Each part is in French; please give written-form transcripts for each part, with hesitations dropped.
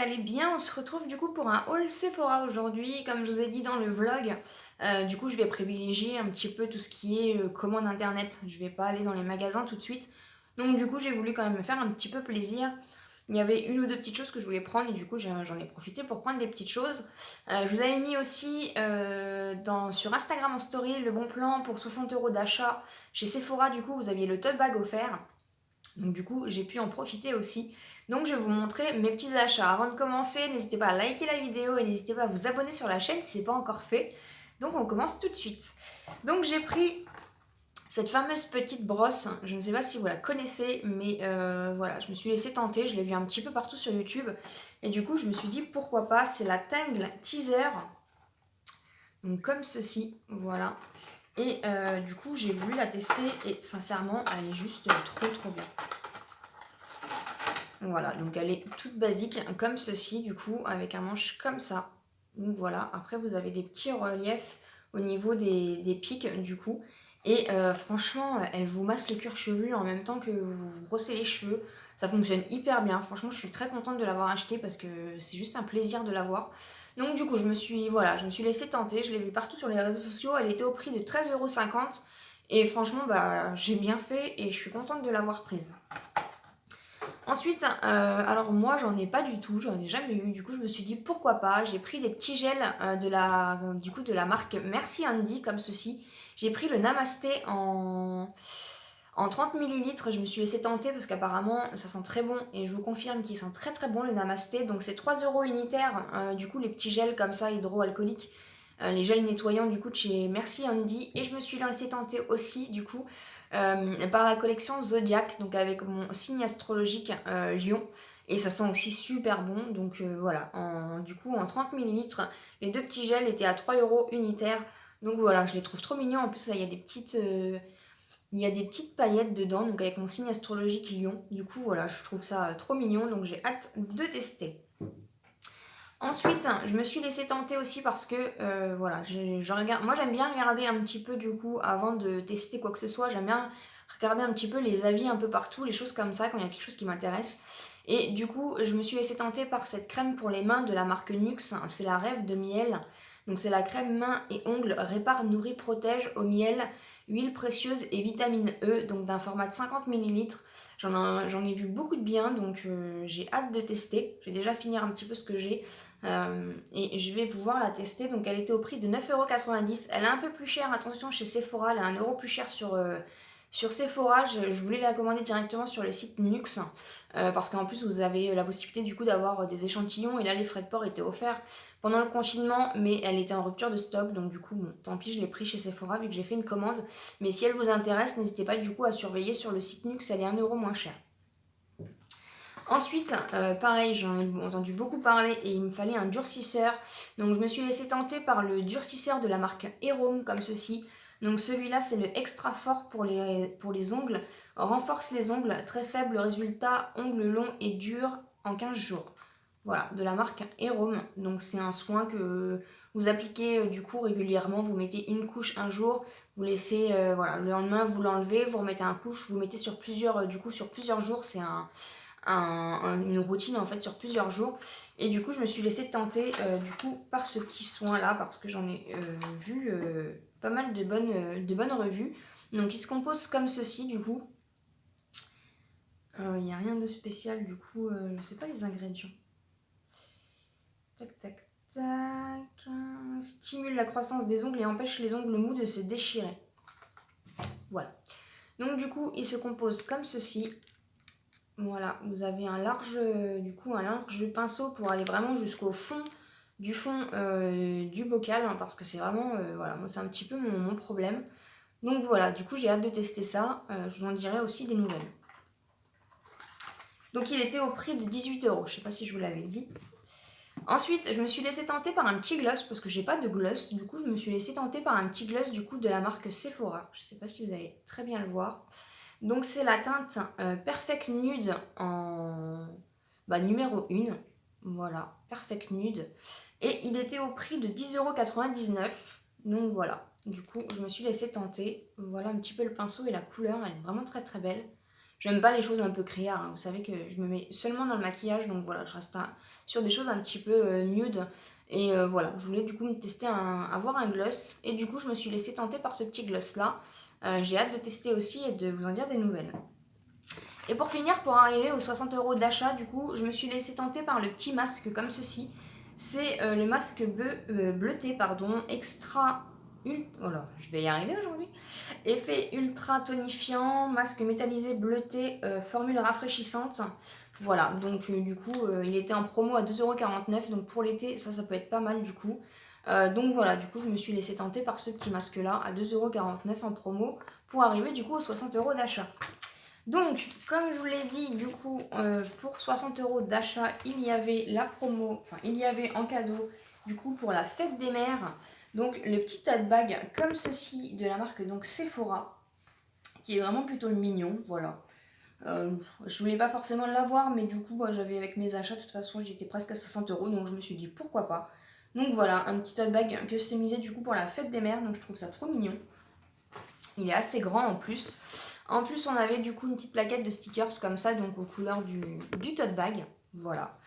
allez bien, on se retrouve du coup pour un haul Sephora aujourd'hui, comme je vous ai dit dans le vlog. Du coup je vais privilégier un petit peu tout ce qui est commande internet, je vais pas aller dans les magasins tout de suite. Donc du coup j'ai voulu quand même me faire un petit peu plaisir. Il y avait une ou deux petites choses que je voulais prendre et du coup j'en ai profité pour prendre des petites choses. Je vous avais mis aussi sur Instagram en story le bon plan pour 60 € d'achat chez Sephora, du coup vous aviez le tote bag offert. Donc du coup, j'ai pu en profiter aussi. Donc je vais vous montrer mes petits achats. Avant de commencer, n'hésitez pas à liker la vidéo et n'hésitez pas à vous abonner sur la chaîne si ce n'est pas encore fait. Donc on commence tout de suite. Donc j'ai pris cette fameuse petite brosse. Je ne sais pas si vous la connaissez, mais voilà, je me suis laissée tenter. Je l'ai vue un petit peu partout sur YouTube. Et du coup, je me suis dit pourquoi pas. C'est la Tangle Teaser. Donc comme ceci, voilà. Et du coup, j'ai voulu la tester et sincèrement, elle est juste trop bien. Voilà, donc elle est toute basique comme ceci du coup, avec un manche comme ça. Donc voilà, après vous avez des petits reliefs au niveau des pics du coup. Et franchement, elle vous masse le cuir chevelu en même temps que vous vous brossez les cheveux. Ça fonctionne hyper bien, franchement je suis très contente de l'avoir acheté parce que c'est juste un plaisir de l'avoir. Donc du coup je me suis laissée tenter, je l'ai vu partout sur les réseaux sociaux, elle était au prix de 13,50 € et franchement bah j'ai bien fait et je suis contente de l'avoir prise. Ensuite, alors moi j'en ai pas du tout, j'en ai jamais eu, du coup je me suis dit pourquoi pas, j'ai pris des petits gels de la marque Merci Handy comme ceci. J'ai pris le Namasté en 30 millilitres, je me suis laissé tenter parce qu'apparemment ça sent très bon et je vous confirme qu'il sent très bon le Namasté. Donc c'est 3 € unitaires, du coup les petits gels comme ça hydroalcooliques, les gels nettoyants du coup de chez Merci Handy. Et je me suis laissé tenter aussi du coup par la collection Zodiac, donc avec mon signe astrologique Lion. Et ça sent aussi super bon. Donc voilà, du coup en 30 millilitres, les deux petits gels étaient à 3 € unitaires. Donc voilà, je les trouve trop mignons. En plus là, il y a des petites paillettes dedans, donc avec mon signe astrologique Lion. Du coup voilà, je trouve ça trop mignon, donc j'ai hâte de tester. Ensuite, je me suis laissée tenter aussi parce que voilà, je regarde. Moi, j'aime bien regarder un petit peu du coup avant de tester quoi que ce soit. J'aime bien regarder un petit peu les avis un peu partout, les choses comme ça quand il y a quelque chose qui m'intéresse. Et du coup, je me suis laissée tenter par cette crème pour les mains de la marque Nux. C'est la Rêve de miel. Donc c'est la crème mains et ongles répare, nourrit, protège au miel, huile précieuse et vitamine E. Donc d'un format de 50 millilitres. J'en ai vu beaucoup de bien, donc j'ai hâte de tester. Je vais déjà finir un petit peu ce que j'ai. Et je vais pouvoir la tester. Donc elle était au prix de 9,90 €. Elle est un peu plus chère, attention, chez Sephora. Elle est 1 € plus chère sur Sephora. Je voulais la commander directement sur le site Nux. Parce qu'en plus vous avez la possibilité du coup d'avoir des échantillons. Et là les frais de port étaient offerts pendant le confinement. Mais elle était en rupture de stock. Donc du coup, bon, tant pis, je l'ai pris chez Sephora vu que j'ai fait une commande. Mais si elle vous intéresse, n'hésitez pas du coup à surveiller sur le site Nux. Elle est 1 € moins chère. Ensuite, pareil, j'en ai entendu beaucoup parler et il me fallait un durcisseur. Donc je me suis laissée tenter par le durcisseur de la marque Erome comme ceci. Donc celui-là, c'est le extra fort pour les ongles. Renforce les ongles, très faible résultat, ongles longs et durs en 15 jours. Voilà, de la marque Erome. Donc c'est un soin que vous appliquez du coup régulièrement. Vous mettez une couche un jour, vous laissez, voilà, le lendemain vous l'enlevez, vous remettez un couche, vous mettez sur plusieurs jours. C'est une routine en fait sur plusieurs jours. Et du coup je me suis laissée tenter du coup par ce petit soin là parce que j'en ai vu pas mal de bonnes revues. Donc il se compose comme ceci du coup. Il n'y a rien de spécial du coup, je sais pas les ingrédients. Tac tac tac. Stimule la croissance des ongles et empêche les ongles mous de se déchirer. Voilà. Donc du coup il se compose comme ceci. Voilà, vous avez un large pinceau pour aller vraiment jusqu'au fond du bocal, hein, parce que c'est vraiment, voilà, moi c'est un petit peu mon problème. Donc voilà, du coup j'ai hâte de tester ça, je vous en dirai aussi des nouvelles. Donc il était au prix de 18 €, je sais pas si je vous l'avais dit. Ensuite, je me suis laissée tenter par un petit gloss, parce que j'ai pas de gloss, du coup je me suis laissée tenter par un petit gloss du coup de la marque Sephora. Je sais pas si vous allez très bien le voir. Donc c'est la teinte Perfect Nude en numéro 1. Voilà, Perfect Nude. Et il était au prix de 10,99 €. Donc voilà, du coup je me suis laissée tenter. Voilà un petit peu le pinceau et la couleur, elle est vraiment très belle. J'aime pas les choses un peu criards, hein. Vous savez que je me mets seulement dans le maquillage, donc voilà, je reste sur des choses un petit peu nude. Et voilà, je voulais du coup me tester avoir un gloss. Et du coup, je me suis laissée tenter par ce petit gloss là. J'ai hâte de tester aussi et de vous en dire des nouvelles. Et pour finir, pour arriver aux 60 euros d'achat, du coup, je me suis laissée tenter par le petit masque comme ceci. C'est le masque bleuté, pardon, extra... Oh là, je vais y arriver aujourd'hui. Effet ultra tonifiant, masque métallisé bleuté, formule rafraîchissante. Voilà, donc du coup, il était en promo à 2,49 €. Donc pour l'été, ça peut être pas mal du coup. Donc voilà, du coup, je me suis laissé tenter par ce petit masque-là à 2,49 € en promo pour arriver du coup aux 60 euros d'achat. Donc, comme je vous l'ai dit, du coup, pour 60 euros d'achat, il y avait la promo, enfin, il y avait en cadeau, du coup, pour la fête des mères, donc le petit tote bag comme ceci de la marque donc Sephora, qui est vraiment plutôt mignon, voilà. Je voulais pas forcément l'avoir, mais du coup, j'avais avec mes achats, de toute façon, j'étais presque à 60 euros, donc je me suis dit pourquoi pas. Donc voilà, un petit tote bag customisé du coup pour la fête des mères, donc je trouve ça trop mignon. Il est assez grand en plus. En plus, on avait du coup une petite plaquette de stickers comme ça, donc aux couleurs du tote bag. Voilà.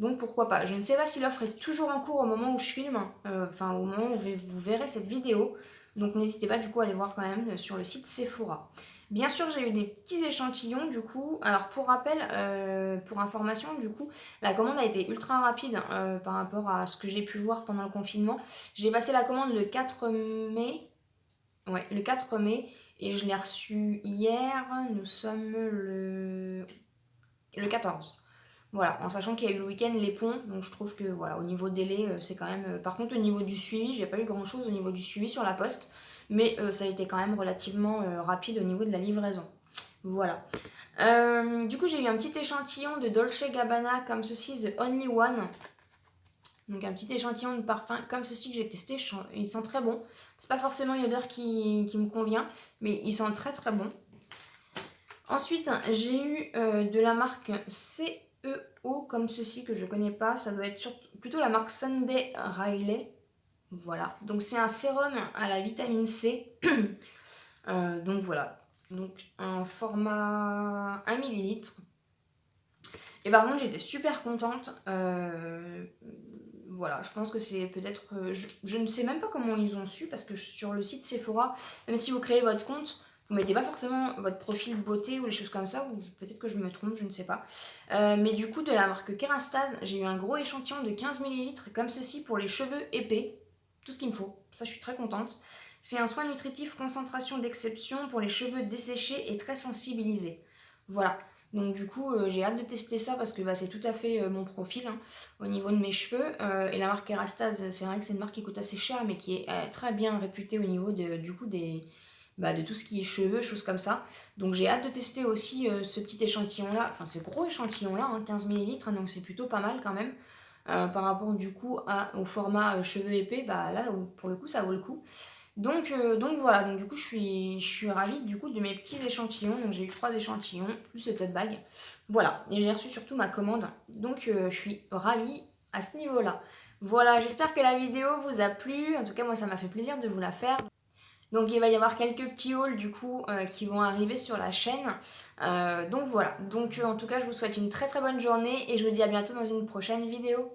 Donc pourquoi pas. Je ne sais pas si l'offre est toujours en cours au moment où je filme, enfin au moment où vous verrez cette vidéo. Donc n'hésitez pas du coup à aller voir quand même sur le site Sephora. Bien sûr, j'ai eu des petits échantillons du coup. Alors pour rappel, pour information, du coup, la commande a été ultra rapide par rapport à ce que j'ai pu voir pendant le confinement. J'ai passé la commande le 4 mai. Ouais, le 4 mai. Et je l'ai reçu hier. Nous sommes le 14. Voilà, en sachant qu'il y a eu le week-end, les ponts, donc je trouve que voilà, au niveau délai, c'est quand même. Par contre, au niveau du suivi, j'ai pas eu grand chose au niveau du suivi sur la poste, mais ça a été quand même relativement rapide au niveau de la livraison. Voilà. Du coup, j'ai eu un petit échantillon de Dolce Gabbana comme ceci, The Only One. Donc un petit échantillon de parfum comme ceci que j'ai testé, il sent très bon. C'est pas forcément une odeur qui me convient, mais il sent très très bon. Ensuite, j'ai eu de la marque CEO comme ceci que je connais pas. Ça doit être plutôt la marque Sunday Riley. Voilà. Donc c'est un sérum à la vitamine C. Donc voilà. Donc en format 1 millilitre. Et par contre, j'étais super contente. Voilà, je pense que c'est peut-être... je ne sais même pas comment ils ont su, parce que sur le site Sephora, même si vous créez votre compte, vous mettez pas forcément votre profil beauté ou les choses comme ça, ou peut-être que je me trompe, je ne sais pas. Mais du coup, de la marque Kerastase, j'ai eu un gros échantillon de 15 millilitres comme ceci pour les cheveux épais. Tout ce qu'il me faut. Ça, je suis très contente. C'est un soin nutritif concentration d'exception pour les cheveux desséchés et très sensibilisés. Voilà. Donc du coup, j'ai hâte de tester ça parce que c'est tout à fait mon profil hein, au niveau de mes cheveux. Et la marque Kerastase, c'est vrai que c'est une marque qui coûte assez cher, mais qui est très bien réputée au niveau du coup de tout ce qui est cheveux, choses comme ça. Donc j'ai hâte de tester aussi ce petit échantillon-là, enfin ce gros échantillon-là, hein, 15 millilitres, hein, donc c'est plutôt pas mal quand même. Par rapport du coup au format cheveux épais, là pour le coup ça vaut le coup. Donc voilà, donc du coup je suis ravie du coup de mes petits échantillons. Donc j'ai eu 3 échantillons plus le tote bag. Voilà, et j'ai reçu surtout ma commande. Donc je suis ravie à ce niveau-là. Voilà, j'espère que la vidéo vous a plu. En tout cas, moi ça m'a fait plaisir de vous la faire. Donc il va y avoir quelques petits hauls du coup qui vont arriver sur la chaîne. Donc voilà, donc en tout cas je vous souhaite une très très bonne journée et je vous dis à bientôt dans une prochaine vidéo.